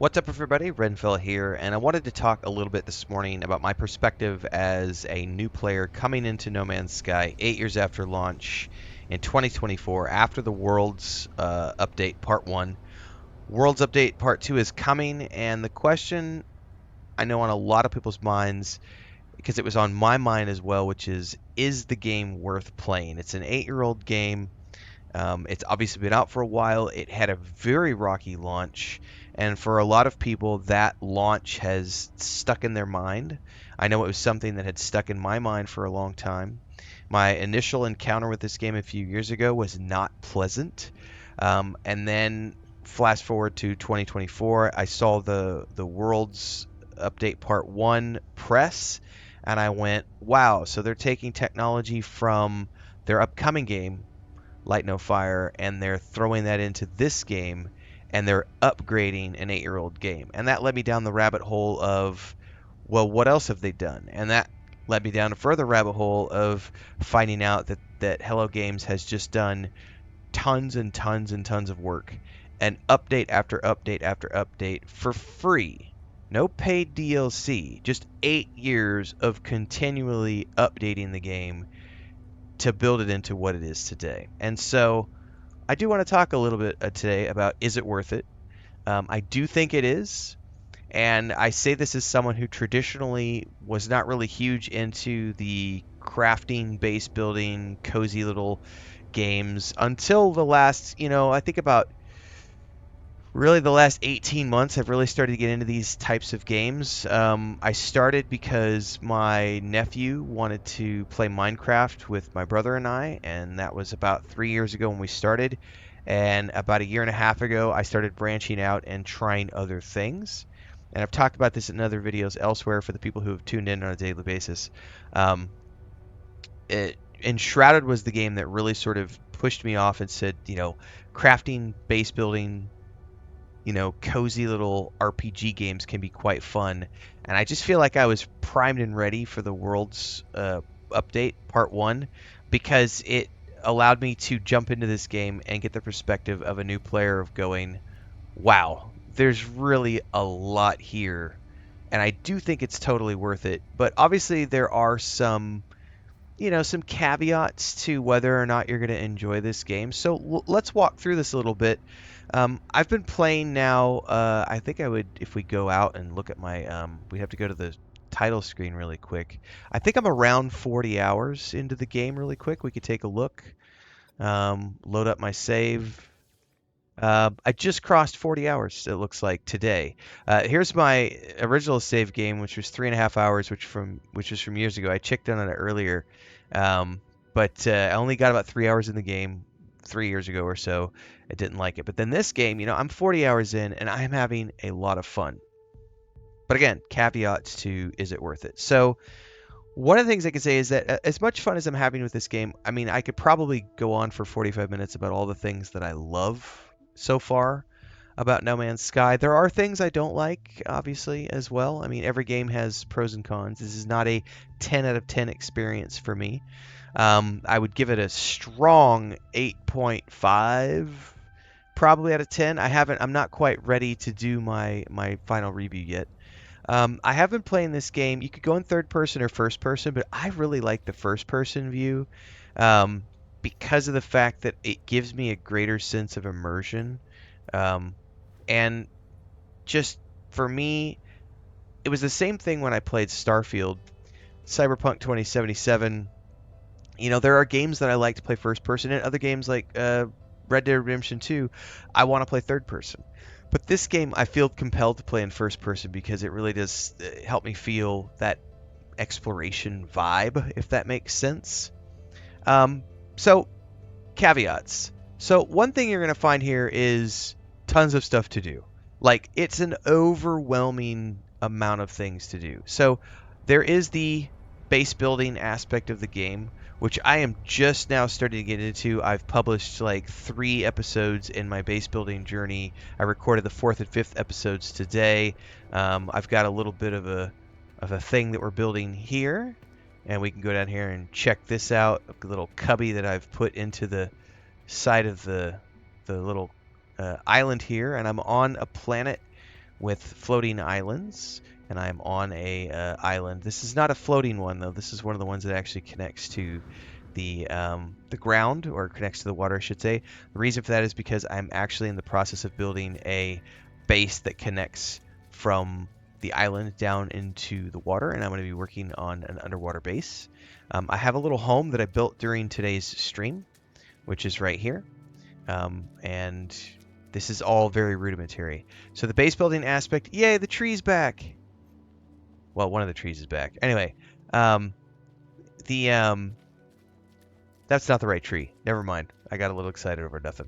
What's up, everybody? Renfail here, and I wanted to talk a little bit this morning about my perspective as a new player coming into No Man's Sky 8 years after launch in 2024 after the Worlds Update Part 1. Worlds Update Part 2 is coming, and the question I know on a lot of people's minds, because it was on my mind as well, which is the game worth playing? It's an 8-year-old game. It's obviously been out for a while. It had a very rocky launch, and for a lot of people, that launch has stuck in their mind. I know it was something that had stuck in my mind for a long time. My initial encounter with this game a few years ago was not pleasant, and then flash forward to 2024, I saw the World's Update Part 1 press, and I went, wow, so they're taking technology from their upcoming game, Light No Fire, and they're throwing that into this game, and they're upgrading an 8-year-old game. And that led me down the rabbit hole of, well, what else have they done? And that led me down a further rabbit hole of finding out that Hello Games has just done tons and tons and tons of work, and update after update after update for free. No paid DLC, just 8 years of continually updating the game to build it into what it is today. And so I do want to talk a little bit today about, is it worth it? I do think it is. And I say this as someone who traditionally was not really huge into the crafting, base building, cozy little games until the last, I think about really the last 18 months. I've really started to get into these types of games. I started because my nephew wanted to play Minecraft with my brother and I, and that was about 3 years ago when we started. And about a year and a half ago, I started branching out and trying other things. And I've talked about this in other videos elsewhere for the people who have tuned in on a daily basis. Um, Enshrouded was the game that really sort of pushed me off and said, crafting, base building, cozy little RPG games can be quite fun. And I just feel like I was primed and ready for the World's Update Part 1 because it allowed me to jump into this game and get the perspective of a new player of going, wow, there's really a lot here. And I do think it's totally worth it. But obviously there are some caveats to whether or not you're going to enjoy this game. So let's walk through this a little bit. I've been playing now. I think I would, if we go out and look at my, we have to go to the title screen really quick. I think I'm around 40 hours into the game really quick. We could take a look. Load up my save. I just crossed 40 hours, it looks like, today. Here's my original save game, which was 3.5 hours, which was from years ago. I checked in on it earlier, but I only got about 3 hours in the game 3 years ago or so. I didn't like it. But then this game, I'm 40 hours in, and I'm having a lot of fun. But again, caveats to, is it worth it? So one of the things I can say is that as much fun as I'm having with this game, I mean, I could probably go on for 45 minutes about all the things that I love so far about No Man's Sky. There are things I don't like, obviously, as well. I mean, every game has pros and cons. This is not a 10 out of 10 experience for me. I would give it a strong 8.5, probably out of 10. I'm not quite ready to do my final review yet. I have been playing this game. You could go in third person or first person, but I really like the first person view because of the fact that it gives me a greater sense of immersion. And just for me, it was the same thing when I played Starfield, Cyberpunk 2077. There are games that I like to play first person, and other games like Red Dead Redemption 2, I want to play third person. But this game, I feel compelled to play in first person because it really does help me feel that exploration vibe, if that makes sense. So, caveats. So, one thing you're going to find here is tons of stuff to do. Like, it's an overwhelming amount of things to do. So, there is the base building aspect of the game, which I am just now starting to get into. I've published like 3 episodes in my base building journey. I recorded the 4th and 5th episodes today. I've got a little bit of a thing that we're building here, and we can go down here and check this out. A little cubby that I've put into the side of the little island here, and I'm on a planet with floating islands, and I'm on a island. This is not a floating one though. This is one of the ones that actually connects to the ground, or connects to the water, I should say. The reason for that is because I'm actually in the process of building a base that connects from the island down into the water, and I'm going to be working on an underwater base. I have a little home that I built during today's stream, which is right here. And this is all very rudimentary. So the base building aspect, yay, the tree's back. Well, one of the trees is back. Anyway, the that's not the right tree. Never mind. I got a little excited over nothing.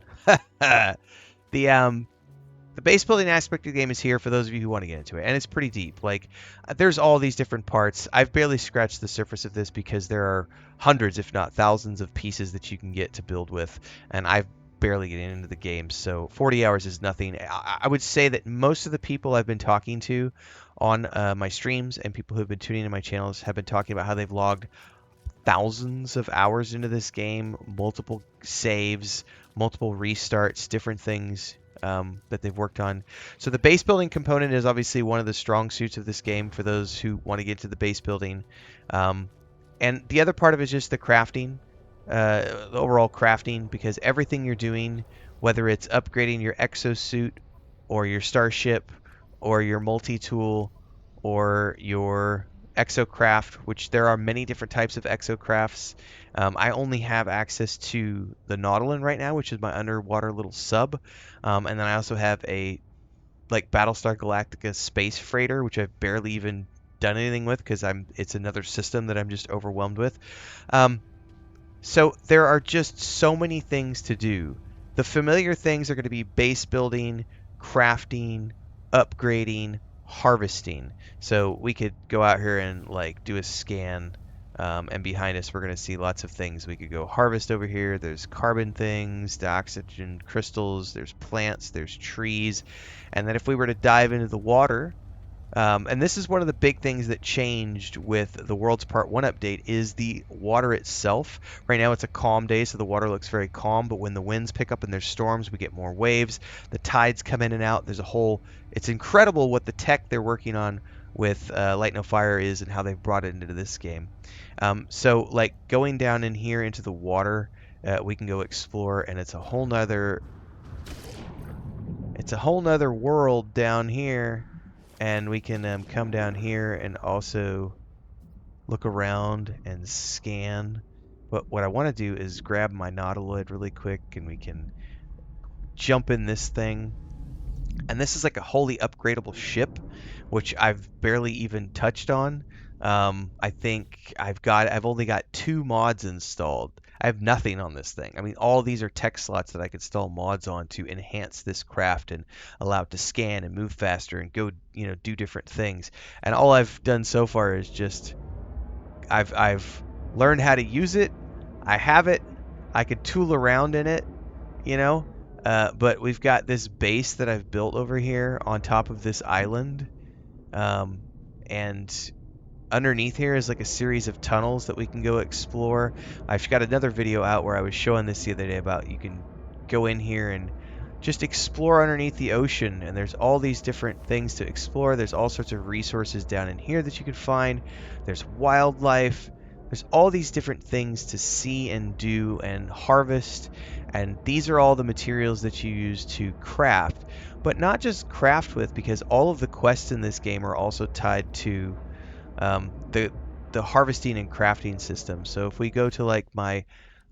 the the base building aspect of the game is here for those of you who want to get into it, and it's pretty deep. Like, there's all these different parts. I've barely scratched the surface of this because there are hundreds, if not thousands, of pieces that you can get to build with, and I've barely getting into the game, so 40 hours is nothing. I would say that most of the people I've been talking to on my streams and people who've been tuning in my channels have been talking about how they've logged thousands of hours into this game, multiple saves, multiple restarts, different things that they've worked on. So the base building component is obviously one of the strong suits of this game for those who want to get into the base building. And the other part of it is just the crafting, the overall crafting, because everything you're doing, whether it's upgrading your exosuit or your starship or your multi-tool or your exocraft, which there are many different types of exocrafts. I only have access to the Nautilin right now, which is my underwater little sub. And then I also have a like Battlestar Galactica space freighter, which I've barely even done anything with because it's another system that I'm just overwhelmed with. So there are just so many things to do. The familiar things are going to be base building, crafting, upgrading, harvesting. So we could go out here and like do a scan, and behind us we're going to see lots of things. We could go harvest over here. There's carbon things, the oxygen crystals, there's plants, there's trees. And then if we were to dive into the water, and this is one of the big things that changed with the World's Part 1 update is the water itself. Right now it's a calm day, so the water looks very calm, but when the winds pick up and there's storms, we get more waves. The tides come in and out. There's a whole... It's incredible what the tech they're working on with Light No Fire is and how they've brought it into this game. So, like, going down in here into the water, we can go explore, and it's a whole nother... It's a whole nother world down here. And we can come down here and also look around and scan. But what I want to do is grab my Nautiloid really quick, and we can jump in this thing. And this is like a wholly upgradable ship, which I've barely even touched on. I think I've only got 2 mods installed. I have nothing on this thing. I mean, all these are tech slots that I could install mods on to enhance this craft and allow it to scan and move faster and go, do different things. And all I've done so far is just I've learned how to use it. I have it. I could tool around in it, but we've got this base that I've built over here on top of this island, and underneath here is like a series of tunnels that we can go explore. I've got another video out where I was showing this the other day about you can go in here and just explore underneath the ocean, and there's all these different things to explore. There's all sorts of resources down in here that you can find. There's wildlife. There's all these different things to see and do and harvest, and these are all the materials that you use to craft, but not just craft with, because all of the quests in this game are also tied to the harvesting and crafting system. So if we go to like my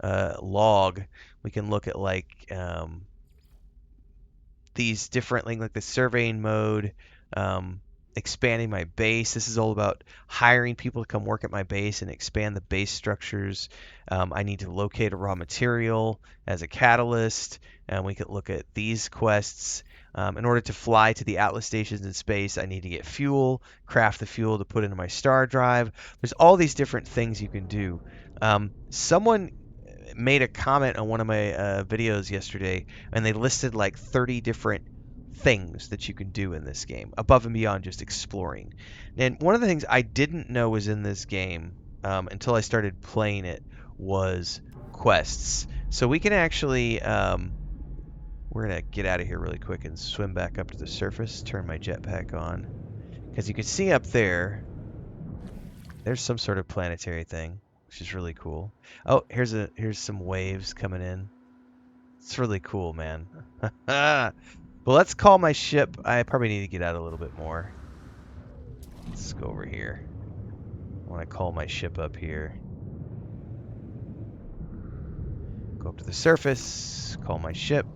log, we can look at like these different like the surveying mode, expanding my base. This is all about hiring people to come work at my base and expand the base structures. I need to locate a raw material as a catalyst, and we could look at these quests. In order to fly to the Atlas stations in space, I need to get fuel, craft the fuel to put into my star drive. There's all these different things you can do. Someone made a comment on one of my videos yesterday, and they listed like 30 different things that you can do in this game, above and beyond just exploring. And one of the things I didn't know was in this game until I started playing it was quests. So we can actually... We're going to get out of here really quick and swim back up to the surface, turn my jetpack on. Because you can see up there, there's some sort of planetary thing, which is really cool. Oh, here's some waves coming in. It's really cool, man. But let's call my ship. I probably need to get out a little bit more. Let's go over here. I want to call my ship up here. Go up to the surface, call my ship.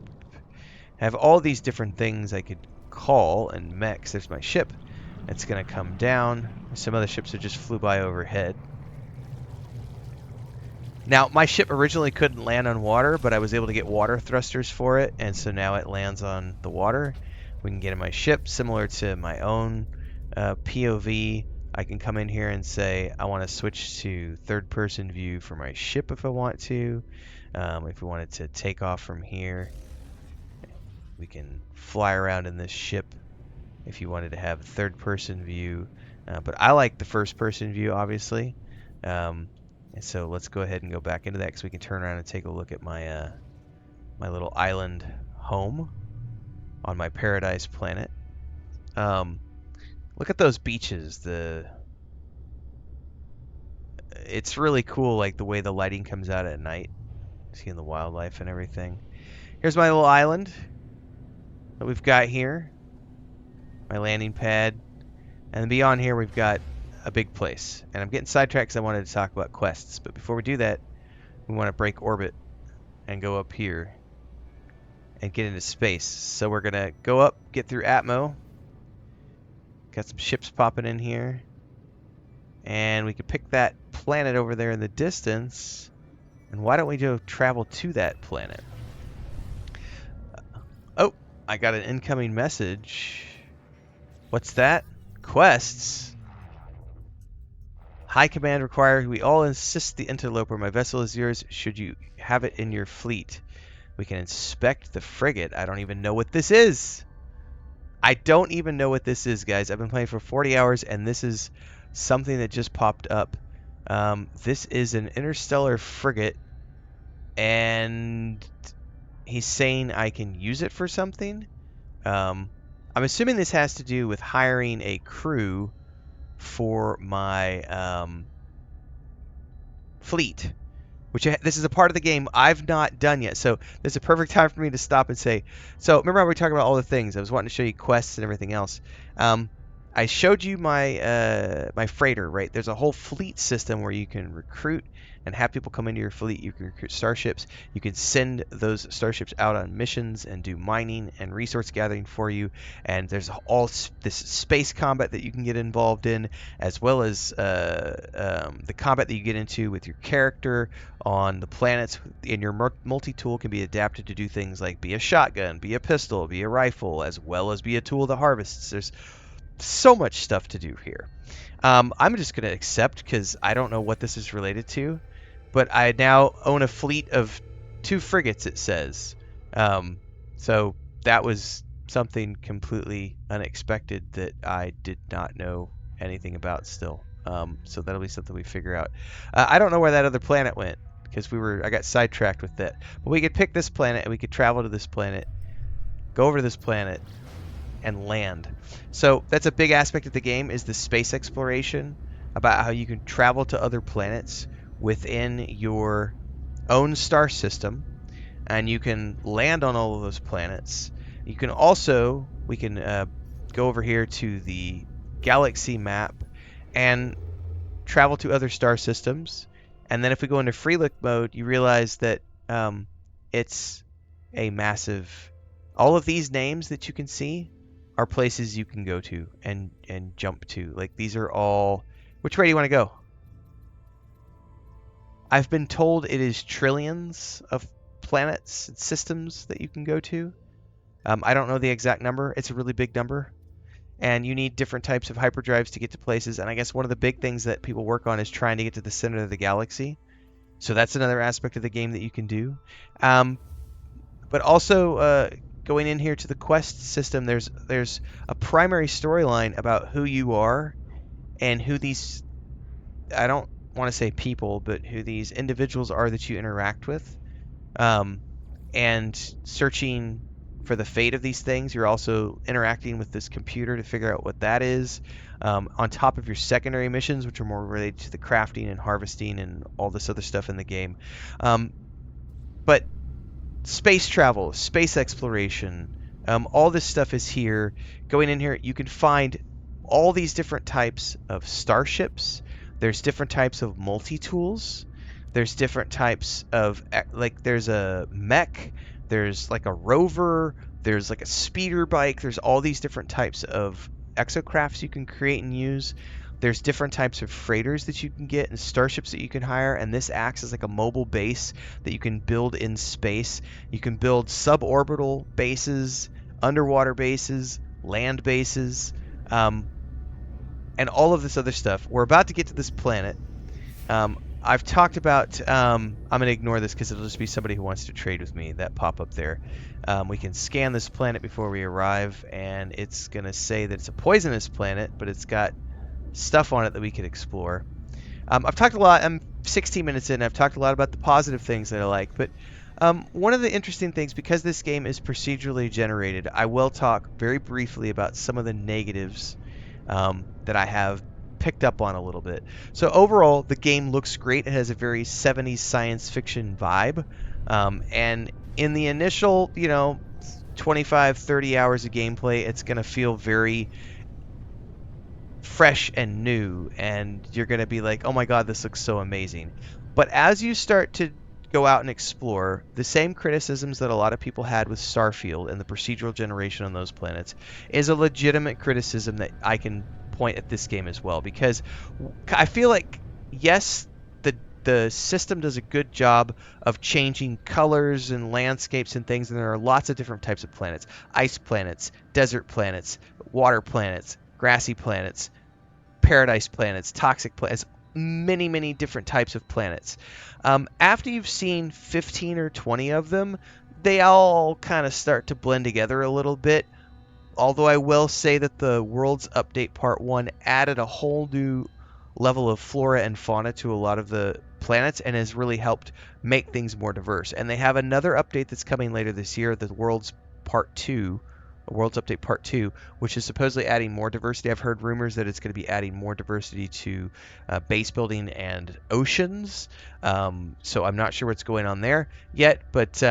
I have all these different things I could call and mechs. There's my ship. It's going to come down. Some other ships that just flew by overhead. Now, my ship originally couldn't land on water, but I was able to get water thrusters for it, and so now it lands on the water. We can get in my ship, similar to my own POV. I can come in here and say, I want to switch to third-person view for my ship if I want to. If we wanted to take off from here, we can fly around in this ship if you wanted to have third-person view. But I like the first-person view, obviously. And so let's go ahead and go back into that because we can turn around and take a look at my my little island home on my paradise planet. Look at those beaches. It's really cool, like the way the lighting comes out at night, seeing the wildlife and everything. Here's my little island that we've got here, my landing pad, and beyond here we've got a big place. And I'm getting sidetracked because I wanted to talk about quests, but before we do that, we want to break orbit and go up here and get into space. So we're gonna go up, get through Atmo. Got some ships popping in here, and we could pick that planet over there in the distance. And why don't we go travel to that planet? Oh, I got an incoming message. What's that? Quests. High command required. We all insist the interloper. My vessel is yours should you have it in your fleet. We can inspect the frigate. I don't even know what this is. I don't even know what this is, guys. I've been playing for 40 hours, and this is something that just popped up. This is an interstellar frigate, and he's saying I can use it for something. I'm assuming this has to do with hiring a crew for my fleet, which this is a part of the game I've not done yet. So this is a perfect time for me to stop and say, so remember how we were talking about all the things? I was wanting to show you quests and everything else. I showed you my my freighter, right? There's a whole fleet system where you can recruit and have people come into your fleet. You can recruit starships. You can send those starships out on missions and do mining and resource gathering for you. And there's all this space combat that you can get involved in, as well as the combat that you get into with your character on the planets. And your multi-tool can be adapted to do things like be a shotgun, be a pistol, be a rifle, as well as be a tool that harvests. There's so much stuff to do here. I'm just going to accept because I don't know what this is related to, but I now own a fleet of 2 frigates, it says. So that was something completely unexpected that I did not know anything about still. So that'll be something we figure out. I don't know where that other planet went because I got sidetracked with that. But we could pick this planet and we could travel to this planet, go over to this planet, and land. So that's a big aspect of the game, is the space exploration, about how you can travel to other planets within your own star system, and you can land on all of those planets. You can also, we can go over here to the galaxy map and travel to other star systems. And then if we go into free look mode, you realize that it's a massive, all of these names that you can see are places you can go to and jump to. Like, these are all... Which way do you want to go? I've been told it is trillions of planets and systems that you can go to. I don't know the exact number. It's a really big number. And you need different types of hyperdrives to get to places. And I guess one of the big things that people work on is trying to get to the center of the galaxy. So that's another aspect of the game that you can do. But also... going in here to the quest system, there's a primary storyline about who you are and who these, I don't want to say people, but who these individuals are that you interact with, and searching for the fate of these things. You're also interacting with this computer to figure out what that is, on top of your secondary missions, which are more related to the crafting and harvesting and all this other stuff in the game. But space travel, space exploration, all this stuff is here. Going in here, you can find all these different types of starships. There's different types of multi-tools. There's different types of, like, there's a mech, there's like a rover, there's like a speeder bike. There's all these different types of exocrafts you can create and use. There's different types of freighters that you can get and starships that you can hire, and this acts as like a mobile base that you can build in space. You can build suborbital bases, underwater bases, land bases, and all of this other stuff. We're about to get to this planet. I've talked about, I'm going to ignore this because it'll just be somebody who wants to trade with me, that pop up there. We can scan this planet before we arrive, and it's going to say that it's a poisonous planet, but it's got stuff on it that we could explore. I've talked a lot, I'm 16 minutes in, I've talked a lot about the positive things that I like, but one of the interesting things, because this game is procedurally generated, I will talk very briefly about some of the negatives that I have picked up on a little bit. So overall, the game looks great. It has a very 70s science fiction vibe. And in the initial, 25, 30 hours of gameplay, it's going to feel very fresh and new, and you're going to be like, oh my god, this looks so amazing. But as you start to go out and explore, the same criticisms that a lot of people had with Starfield and the procedural generation on those planets is a legitimate criticism that I can point at this game as well, because I feel like, yes, the system does a good job of changing colors and landscapes and things, and there are lots of different types of planets: ice planets, desert planets, water planets, grassy planets, paradise planets, toxic planets, many different types of planets. After you've seen 15 or 20 of them, they all kind of start to blend together a little bit. Although I will say that the Worlds Update Part 1 added a whole new level of flora and fauna to a lot of the planets and has really helped make things more diverse. And they have another update that's coming later this year, the Worlds Update Part 2, which is supposedly adding more diversity. I've heard rumors that it's going to be adding more diversity to base building and oceans. So I'm not sure what's going on there yet, but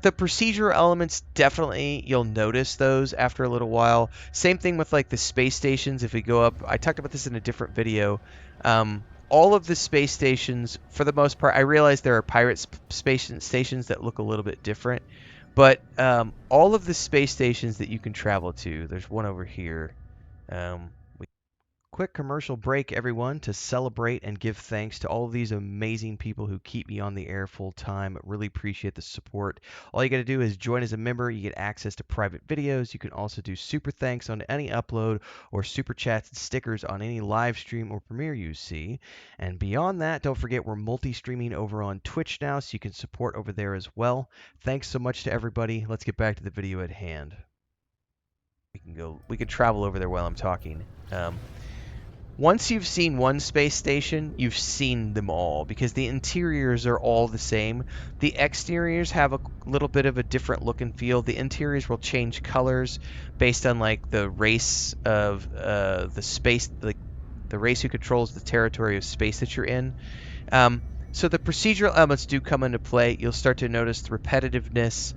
the procedural elements, definitely you'll notice those after a little while. Same thing with like the space stations. If we go up, I talked about this in a different video. All of the space stations, for the most part, I realize there are pirate space stations that look a little bit different, but all of the space stations that you can travel to, there's one over here. Quick commercial break, everyone, to celebrate and give thanks to all of these amazing people who keep me on the air full time. Really appreciate the support. All you got to do is join as a member. You get access to private videos. You can also do super thanks on any upload, or super chats and stickers on any live stream or premiere you see. And beyond that, don't forget we're multi-streaming over on Twitch now, so you can support over there as well. Thanks so much to everybody. Let's get back to the video at hand. We can travel over there while I'm talking. Once you've seen one space station, you've seen them all, because the interiors are all the same. The exteriors have a little bit of a different look and feel. The interiors will change colors based on like the race of the space, like the race who controls the territory of space that you're in. So the procedural elements do come into play. You'll start to notice the repetitiveness.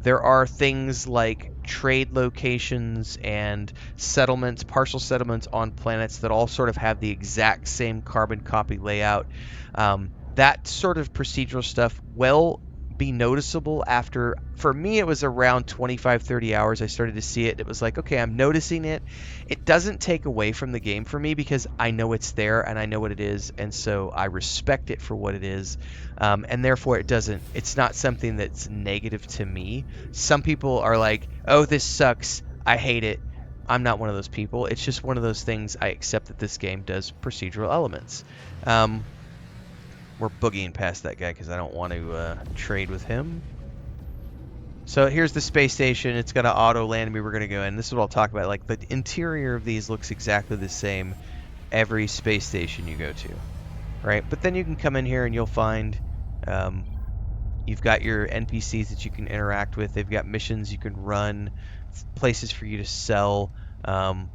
There are things like trade locations and settlements, partial settlements on planets that all sort of have the exact same carbon copy layout. That sort of procedural stuff will be noticeable after, for me, it was around 25-30 hours I started to see it. It was like, okay, I'm noticing it. It doesn't take away from the game for me, because I know it's there and I know what it is, and so I respect it for what it is, and therefore it's not something that's negative to me. Some people are like, oh, this sucks, I hate it. I'm not one of those people. It's just one of those things. I accept that this game does procedural elements. We're boogieing past that guy because I don't want to trade with him. So here's the space station. It's got an auto land me. We're going to go in. This is what I'll talk about. Like, the interior of these looks exactly the same every space station you go to, right? But then you can come in here and you'll find You've got your NPCs that you can interact with. They've got missions you can run, places for you to sell. Um,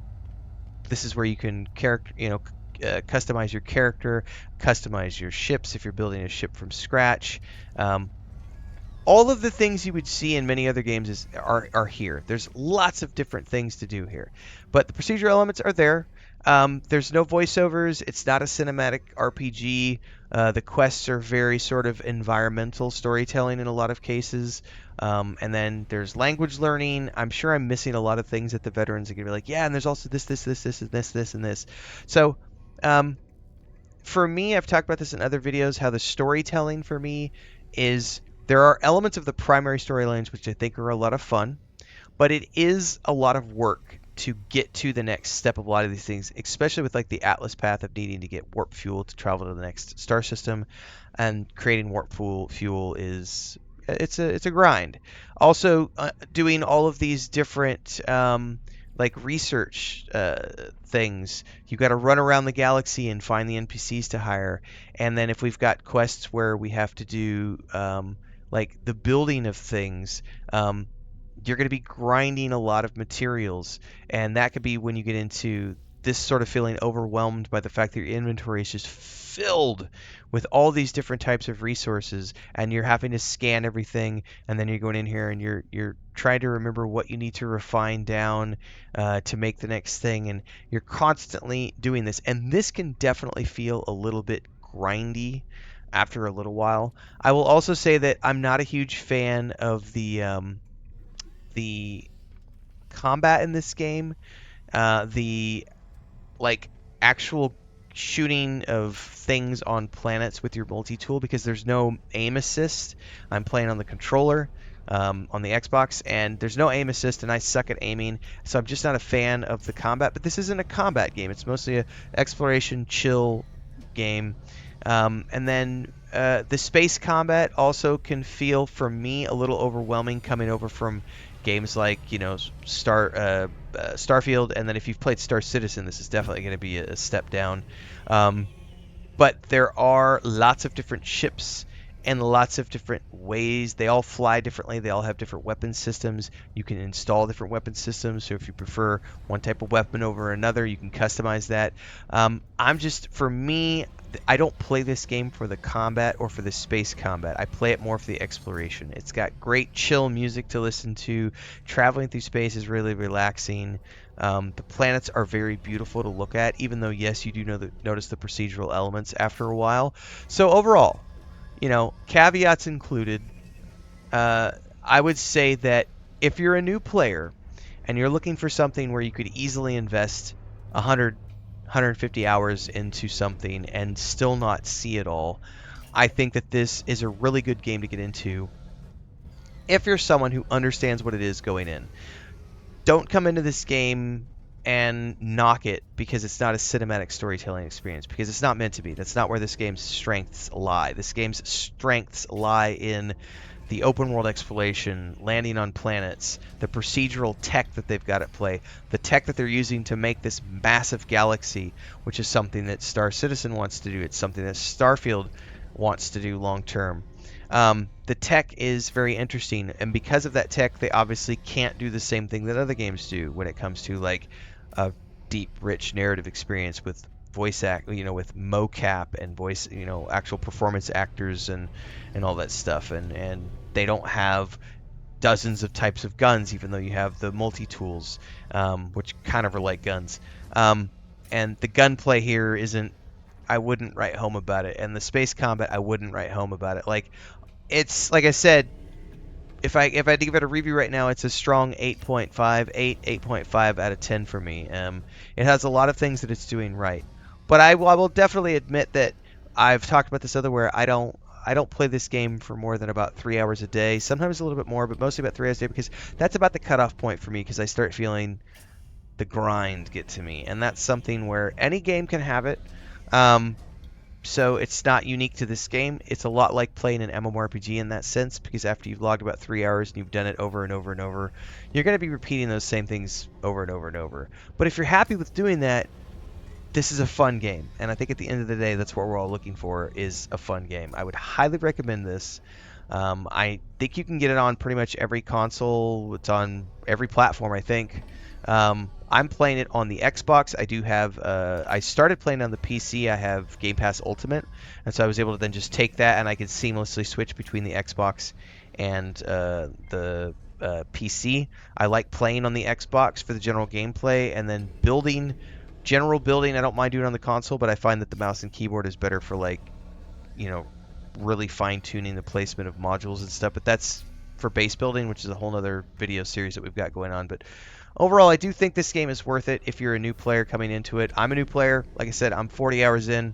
this is where you can customize your character, customize your ships if you're building a ship from scratch. Um, all of the things you would see in many other games are here. There's lots of different things to do here, but the procedural elements are there. There's no voiceovers. It's not a cinematic RPG. The quests are very sort of environmental storytelling in a lot of cases. And then there's language learning. I'm sure I'm missing a lot of things that the veterans are going to be like, yeah, and there's also this, and this. So, um, for me, I've talked about this in other videos, how the storytelling for me is there are elements of the primary storylines which I think are a lot of fun, but it is a lot of work to get to the next step of a lot of these things, especially with like the Atlas path of needing to get warp fuel to travel to the next star system, and creating warp fuel is it's a grind. Also, doing all of these different like research things. You got to run around the galaxy and find the NPCs to hire, and then if we've got quests where we have to do like the building of things. You're going to be grinding a lot of materials, and that could be when you get into this sort of feeling overwhelmed by the fact that your inventory is just filled with all these different types of resources, and you're having to scan everything, and then you're going in here and you're trying to remember what you need to refine down to make the next thing, and you're constantly doing this, and this can definitely feel a little bit grindy after a little while. I will also say that I'm not a huge fan of the combat in this game, the like actual shooting of things on planets with your multi-tool, because there's no aim assist. I'm playing on the controller on the Xbox, and there's no aim assist, and I suck at aiming, so I'm just not a fan of the combat. But this isn't a combat game; it's mostly a exploration, chill game. And then the space combat also can feel, for me, a little overwhelming coming over from games like Starfield, and then if you've played Star Citizen, this is definitely going to be a step down. Um, but there are lots of different ships and lots of different ways. They all fly differently. They all have different weapon systems. You can install different weapon systems. So if you prefer one type of weapon over another, you can customize that. For me, I don't play this game for the combat or for the space combat. I play it more for the exploration. It's got great chill music to listen to. Traveling through space is really relaxing. The planets are very beautiful to look at, even though, yes, you do notice the procedural elements after a while. So overall, caveats included, I would say that if you're a new player and you're looking for something where you could easily invest 150 hours into something and still not see it all, I think that this is a really good game to get into if you're someone who understands what it is going in. Don't come into this game and knock it because it's not a cinematic storytelling experience, because it's not meant to be. That's not where this game's strengths lie. This game's strengths lie in the open world exploration, landing on planets, the procedural tech that they've got at play, the tech that they're using to make this massive galaxy, which is something that Star Citizen wants to do. It's something that Starfield wants to do long term. The tech is very interesting, and because of that tech, they obviously can't do the same thing that other games do when it comes to like a deep, rich narrative experience with with mocap and voice, actual performance actors and all that stuff, and they don't have dozens of types of guns, even though you have the multi-tools, which kind of are like guns. And the gunplay here isn't. I wouldn't write home about it, and the space combat, I wouldn't write home about it. It's like I said, if I had to give it a review right now, it's a strong 8.5, 8.5 out of 10 for me. It has a lot of things that it's doing right, but I will definitely admit that I've talked about this otherwhere. I don't play this game for more than about 3 hours a day, sometimes a little bit more, but mostly about 3 hours a day, because that's about the cutoff point for me, because I start feeling the grind get to me, and that's something where any game can have it. So it's not unique to this game. It's a lot like playing an MMORPG in that sense, because after you've logged about 3 hours and you've done it over and over and over, you're going to be repeating those same things over and over and over. But if you're happy with doing that, this is a fun game. And I think at the end of the day, that's what we're all looking for, is a fun game. I would highly recommend this. I think you can get it on pretty much every console. It's on every platform, I think. I'm playing it on the Xbox. I do have. I started playing on the PC. I have Game Pass Ultimate, and so I was able to then just take that, and I could seamlessly switch between the Xbox and the PC. I like playing on the Xbox for the general gameplay, and then building. General building, I don't mind doing on the console, but I find that the mouse and keyboard is better for like, you know, really fine tuning the placement of modules and stuff. But that's for base building, which is a whole other video series that we've got going on. But overall, I do think this game is worth it if you're a new player coming into it. I'm a new player. Like I said, I'm 40 hours in.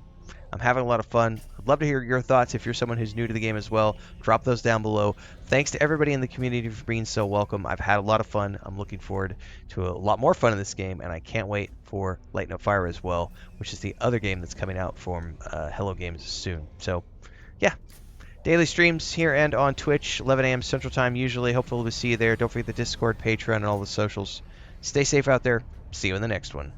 I'm having a lot of fun. I'd love to hear your thoughts if you're someone who's new to the game as well. Drop those down below. Thanks to everybody in the community for being so welcome. I've had a lot of fun. I'm looking forward to a lot more fun in this game, and I can't wait for Light No Fire as well, which is the other game that's coming out from Hello Games soon. So, yeah, daily streams here and on Twitch, 11 a.m. Central Time usually. Hopefully we'll see you there. Don't forget the Discord, Patreon, and all the socials. Stay safe out there. See you in the next one.